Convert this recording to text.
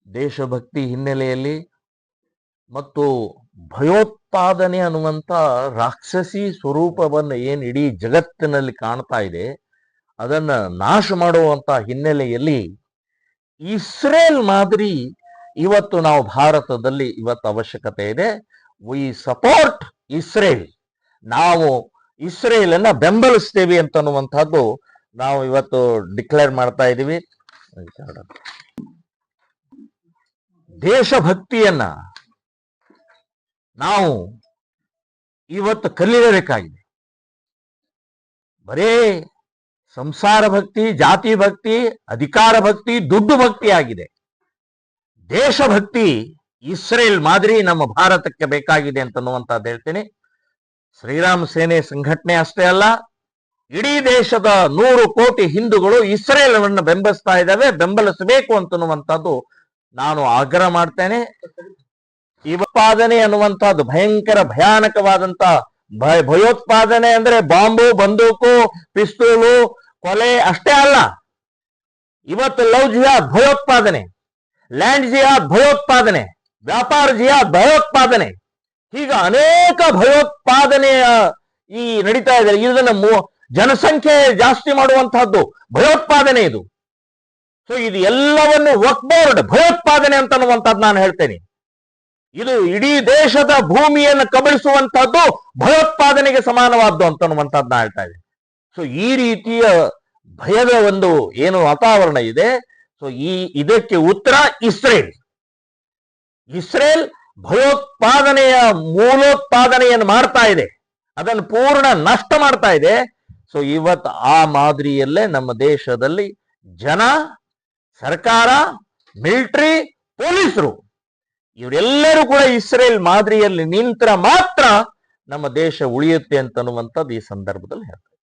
ದೇಶಭಕ್ತಿ ಹಿನ್ನೆಲೆಯಲ್ಲಿ ಮತ್ತು ಭಯೋತ್ಪಾದನೆ ಅನ್ನುವಂಥ ರಾಕ್ಷಸಿ ಸ್ವರೂಪವನ್ನು ಏನು ಇಡೀ ಜಗತ್ತಿನಲ್ಲಿ ಕಾಣ್ತಾ ಇದೆ, ಅದನ್ನ ನಾಶ ಮಾಡುವಂತ ಹಿನ್ನೆಲೆಯಲ್ಲಿ ಇಸ್ರೇಲ್ ಮಾದರಿ ಇವತ್ತು ನಾವು ಭಾರತದಲ್ಲಿ ಇವತ್ತು ಅವಶ್ಯಕತೆ ಇದೆ. ವಿ ಸಪೋರ್ಟ್ ಇಸ್ರೇಲ್, ನಾವು ಇಸ್ರೇಲ್ ಅನ್ನ ಬೆಂಬಲಿಸ್ತೇವೆ ಅಂತನ್ನುವಂಥದ್ದು ನಾವು ಇವತ್ತು ಡಿಕ್ಲೇರ್ ಮಾಡ್ತಾ ಇದ್ದೀವಿ. ದೇಶಭಕ್ತಿಯನ್ನ ನಾವು ಇವತ್ತು ಕಲಿಯಬೇಕಾಗಿದೆ. ಬರೇ ಸಂಸಾರ ಭಕ್ತಿ, ಜಾತಿ ಭಕ್ತಿ, ಅಧಿಕಾರ ಭಕ್ತಿ, ದುಡ್ಡು ಭಕ್ತಿ ಆಗಿದೆ. ದೇಶಭಕ್ತಿ ಇಸ್ರೇಲ್ ಮಾದರಿ ನಮ್ಮ ಭಾರತಕ್ಕೆ ಬೇಕಾಗಿದೆ ಅಂತನ್ನುವಂಥದ್ದು ಹೇಳ್ತೀನಿ. ಶ್ರೀರಾಮ ಸೇನೆ ಸಂಘಟನೆ ಅಷ್ಟೇ ಅಲ್ಲ, ಇಡೀ ದೇಶದ 100 ಕೋಟಿ ಹಿಂದೂಗಳು ಇಸ್ರೇಲನ್ನು ಬೆಂಬಲಿಸ್ತಾ ಇದ್ದಾವೆ, ಬೆಂಬಲಿಸಬೇಕು ಅಂತನ್ನುವಂಥದ್ದು ನಾನು ಆಗ್ರಹ ಮಾಡ್ತೇನೆ. ಈ ಭಯೋತ್ಪಾದನೆ ಅನ್ನುವಂಥದ್ದು ಭಯಂಕರ ಭಯಾನಕವಾದಂತ ಭಯೋತ್ಪಾದನೆ ಅಂದ್ರೆ ಬಾಂಬು, ಬಂದೂಕು, ಪಿಸ್ತೂಲು, ಕೊಲೆ ಅಷ್ಟೇ ಅಲ್ಲ. ಇವತ್ತು ಲವ್ ಜಿಹಾದ್ ಭಯೋತ್ಪಾದನೆ, ಲ್ಯಾಂಡ್ ಜಿಹಾದ್ ಭಯೋತ್ಪಾದನೆ, ವ್ಯಾಪಾರ ಜಿಹಾದ್ ಭಯೋತ್ಪಾದನೆ, ಹೀಗ ಅನೇಕ ಭಯೋತ್ಪಾದನೆಯ ಈ ನಡೀತಾ ಇದೆ. ಇದನ್ನ ಜನಸಂಖ್ಯೆ ಜಾಸ್ತಿ ಮಾಡುವಂತಹದ್ದು ಭಯೋತ್ಪಾದನೆ ಇದು. ಸೊ ಇದು ಎಲ್ಲವನ್ನು ವಕ್ಫ್ ಬೋರ್ಡ್ ಭಯೋತ್ಪಾದನೆ ಅಂತನ್ನುವಂಥದ್ದು ನಾನು ಹೇಳ್ತೇನೆ. ಇದು ಇಡೀ ದೇಶದ ಭೂಮಿಯನ್ನು ಕಬಳಿಸುವಂತಹದ್ದು ಭಯೋತ್ಪಾದನೆಗೆ ಸಮಾನವಾದ್ದು ಅಂತನ್ನುವಂಥದ್ದು ನಾ ಹೇಳ್ತಾ ಇದ್ದೀನಿ. ಸೊ ಈ ರೀತಿಯ ಭಯದ ಒಂದು ಏನು ವಾತಾವರಣ ಇದೆ, ಸೊ ಇದಕ್ಕೆ ಉತ್ತರ ಇಸ್ರೇಲ್. ಇಸ್ರೇಲ್ ಭಯೋತ್ಪಾದನೆಯ ಮೂಲೋತ್ಪಾದನೆಯನ್ನು ಮಾಡ್ತಾ ಇದೆ, ಅದನ್ನು ಪೂರ್ಣ ನಷ್ಟ ಮಾಡ್ತಾ ಇದೆ. ಸೊ ಇವತ್ತು ಆ ಮಾದರಿಯಲ್ಲೇ ನಮ್ಮ ದೇಶದಲ್ಲಿ ಜನ, ಸರ್ಕಾರ, ಮಿಲಿಟರಿ, ಪೊಲೀಸರು ಇವರೆಲ್ಲರೂ ಕೂಡ ಇಸ್ರೇಲ್ ಮಾದರಿಯಲ್ಲಿ ನಿಂತರ ಮಾತ್ರ ನಮ್ಮ ದೇಶ ಉಳಿಯುತ್ತೆ ಅಂತನ್ನುವಂಥದ್ದು ಈ ಸಂದರ್ಭದಲ್ಲಿ ಹೇಳ್ತಾರೆ.